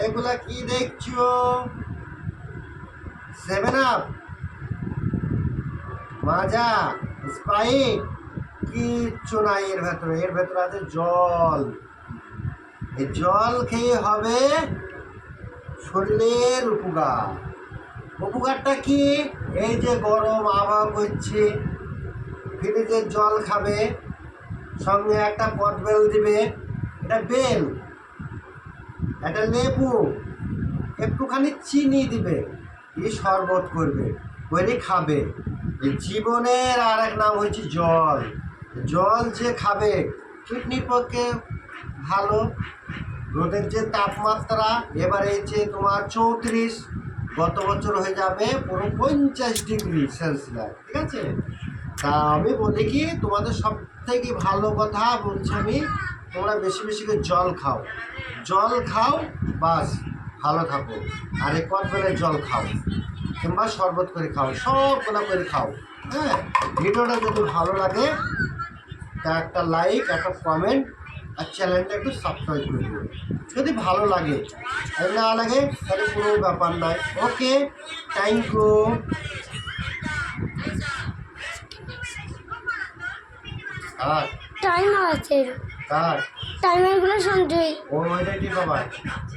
এগুলা কি দেখছো? 7 আপ, মাজা, স্প্রাইট, কিচ্ছু নাই এর ভেতরে। এর ভেতরে আছে জল। এই জল খেয়ে হবে শরীরের উপকার। উপকারটা কি? এই যে গরম আবহাওয়া করছে, ফ্রিজের জল খাবে, সঙ্গে একটা কদবেল দিবে, এটা বেল, একটা লেবু, একটুখানি চিনি দিবে, এই শরবত করবে, করে খাবে। এই জীবনের আর এক নাম হচ্ছে জল। জল যে খাবে কিডনির পক্ষে ভালো। রোদের যে তাপমাত্রা এবার হয়েছে তোমার 34, গত বছর হয়ে যাবে পুরো 50 ডিগ্রি সেলসিয়াস, ঠিক আছে? তা আমি বলি কি, তোমাদের সব থেকে ভালো কথা বলছি আমি, তোমরা বেশি বেশি করে জল খাও। জল খাও, বাস ভালো থাকো। আর এই কদবেলের জল খাও, কিংবা শরবত করে খাও, সবগুলো করে খাও। হ্যাঁ, ভিডিওটা যদি ভালো লাগে তা একটা লাইক, একটা কমেন্ট, আর চ্যানেলটা একটু সাবস্ক্রাইব করে দিও যদি ভালো লাগে। আর না লাগে তাহলে কোনো ব্যাপার নয়। ওকে, থ্যাংক ইউ। আর টাইমার আছে, কার টাইমারগুলো সঞ্চয় ওইটা কি বাবা?